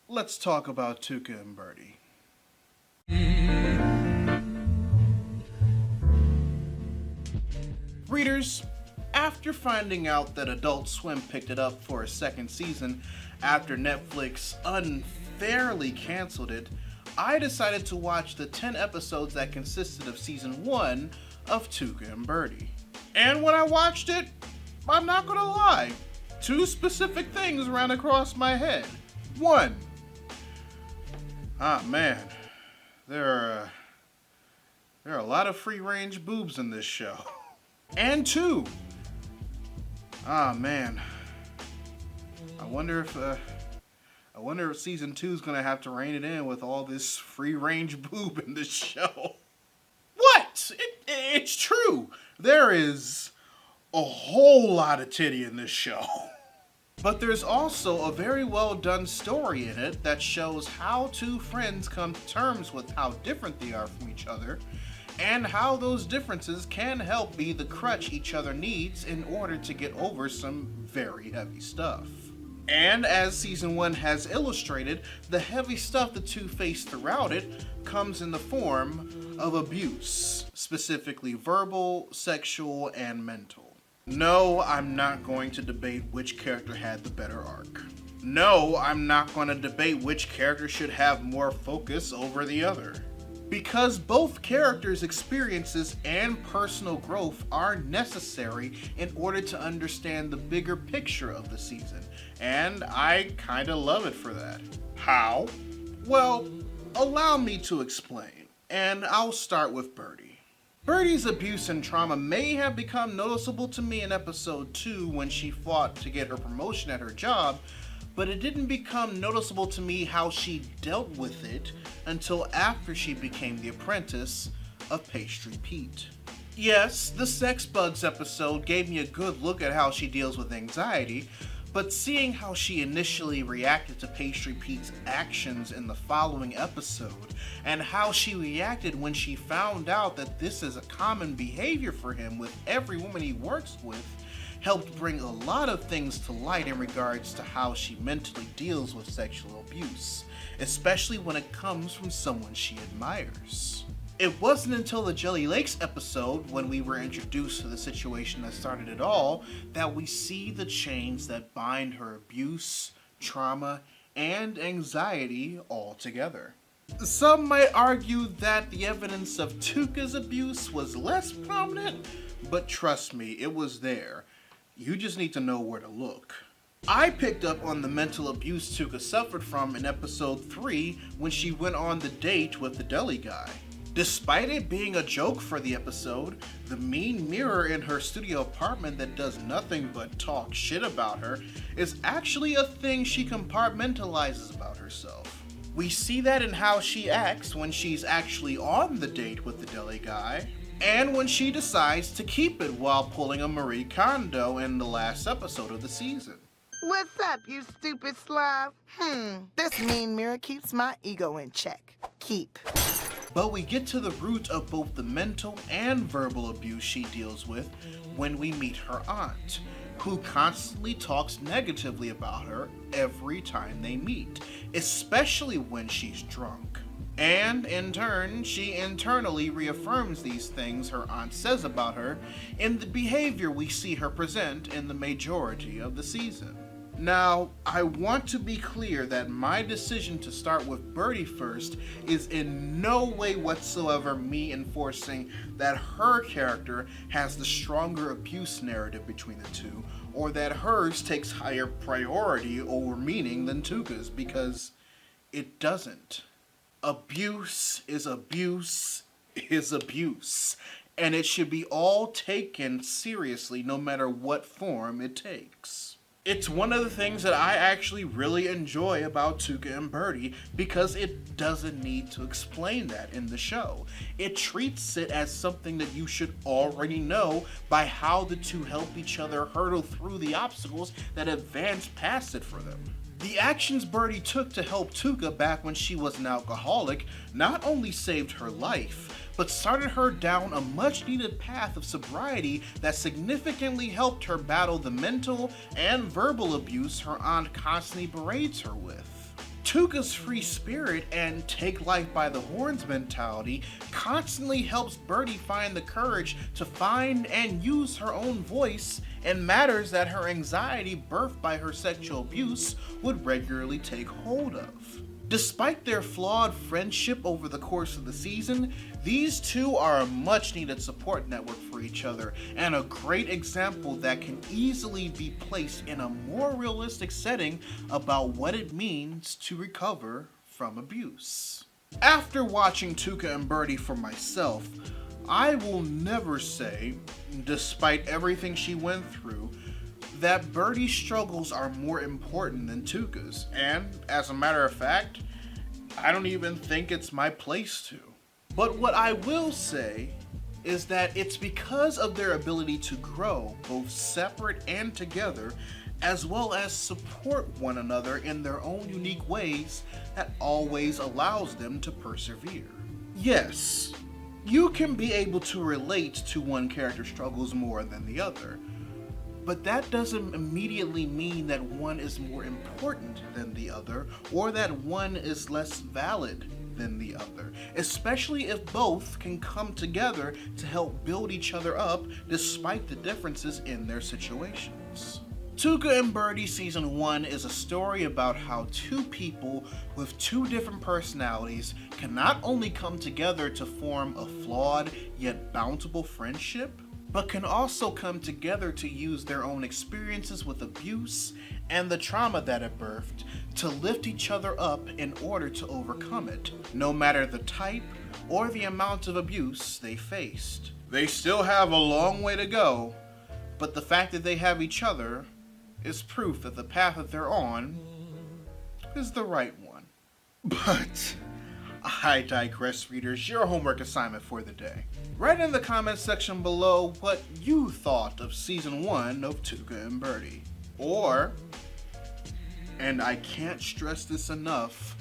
let's talk about Tuca and Bertie. Readers, after finding out that Adult Swim picked it up for a second season after Netflix unfairly canceled it, I decided to watch the 10 episodes that consisted of season 1 of Tuca and Bertie. And when I watched it, I'm not gonna lie, two specific things ran across my head. One, man, there are a lot of free-range boobs in this show. And two, man, I wonder if season 2 is gonna have to rein it in with all this free-range boob in this show. What? It's true. There is a whole lot of titty in this show. But there's also a very well done story in it that shows how two friends come to terms with how different they are from each other, and how those differences can help be the crutch each other needs in order to get over some very heavy stuff. And as season 1 has illustrated, the heavy stuff the two face throughout it comes in the form of abuse, specifically verbal, sexual, and mental. No, I'm not going to debate which character had the better arc. No, I'm not going to debate which character should have more focus over the other. Because both characters' experiences and personal growth are necessary in order to understand the bigger picture of the season, and I kinda love it for that. How? Well, allow me to explain, and I'll start with Bertie. Bertie's abuse and trauma may have become noticeable to me in episode 2 when she fought to get her promotion at her job, but it didn't become noticeable to me how she dealt with it until after she became the apprentice of Pastry Pete. Yes, the Sex Bugs episode gave me a good look at how she deals with anxiety, but seeing how she initially reacted to Pastry Pete's actions in the following episode, and how she reacted when she found out that this is a common behavior for him with every woman he works with, helped bring a lot of things to light in regards to how she mentally deals with sexual abuse, especially when it comes from someone she admires. It wasn't until the Jelly Lakes episode, when we were introduced to the situation that started it all, that we see the chains that bind her abuse, trauma, and anxiety all together. Some might argue that the evidence of Tuca's abuse was less prominent, but trust me, it was there. You just need to know where to look. I picked up on the mental abuse Tuca suffered from in episode 3 when she went on the date with the deli guy. Despite it being a joke for the episode, the mean mirror in her studio apartment that does nothing but talk shit about her is actually a thing she compartmentalizes about herself. We see that in how she acts when she's actually on the date with the deli guy, and when she decides to keep it while pulling a Marie Kondo in the last episode of the season. What's up, you stupid slob? This mean mirror keeps my ego in check. Keep. But we get to the root of both the mental and verbal abuse she deals with when we meet her aunt, who constantly talks negatively about her every time they meet, especially when she's drunk. And in turn, she internally reaffirms these things her aunt says about her in the behavior we see her present in the majority of the season. Now, I want to be clear that my decision to start with Bertie first is in no way whatsoever me enforcing that her character has the stronger abuse narrative between the two, or that hers takes higher priority over meaning than Tuca's, because it doesn't. Abuse is abuse is abuse, and it should be all taken seriously no matter what form it takes. It's one of the things that I actually really enjoy about Tuca and Bertie, because it doesn't need to explain that in the show. It treats it as something that you should already know by how the two help each other hurdle through the obstacles that advance past it for them. The actions Bertie took to help Tuca back when she was an alcoholic not only saved her life, but started her down a much-needed path of sobriety that significantly helped her battle the mental and verbal abuse her aunt constantly berates her with. Tuca's free spirit and take life by the horns mentality constantly helps Bertie find the courage to find and use her own voice in matters that her anxiety birthed by her sexual abuse would regularly take hold of. Despite their flawed friendship over the course of the season, these two are a much needed support network for each other and a great example that can easily be placed in a more realistic setting about what it means to recover from abuse. After watching Tuca and Bertie for myself, I will never say, despite everything she went through, that Bertie's struggles are more important than Tuca's, and as a matter of fact, I don't even think it's my place to. But what I will say is that it's because of their ability to grow, both separate and together, as well as support one another in their own unique ways, that always allows them to persevere. Yes, you can be able to relate to one character's struggles more than the other, but that doesn't immediately mean that one is more important than the other, or that one is less valid than the other, especially if both can come together to help build each other up despite the differences in their situations. Tuca and Bertie Season 1 is a story about how two people with two different personalities can not only come together to form a flawed yet bountiful friendship, but can also come together to use their own experiences with abuse and the trauma that it birthed to lift each other up in order to overcome it, no matter the type or the amount of abuse they faced. They still have a long way to go, but the fact that they have each other is proof that the path that they're on is the right one. But I digress, readers. Your homework assignment for the day. Write in the comments section below what you thought of Season 1 of Tuca and Bertie. Or, and I can't stress this enough,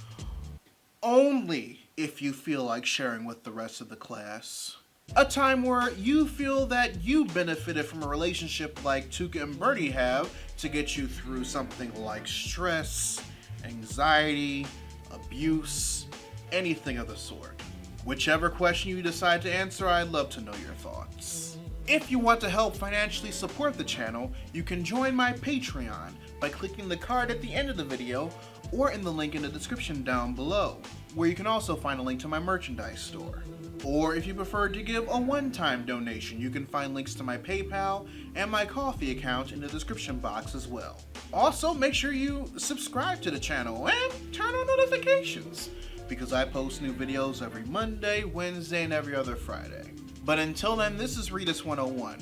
only if you feel like sharing with the rest of the class, a time where you feel that you benefited from a relationship like Tuca and Bertie have to get you through something like stress, anxiety, abuse, anything of the sort. Whichever question you decide to answer, I'd love to know your thoughts. If you want to help financially support the channel, you can join my Patreon by clicking the card at the end of the video or in the link in the description down below, where you can also find a link to my merchandise store. Or if you prefer to give a one-time donation, you can find links to my PayPal and my Ko-fi account in the description box as well. Also, make sure you subscribe to the channel and turn on notifications, because I post new videos every Monday, Wednesday, and every other Friday. But until then, this is Readus 101.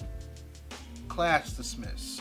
Class dismissed.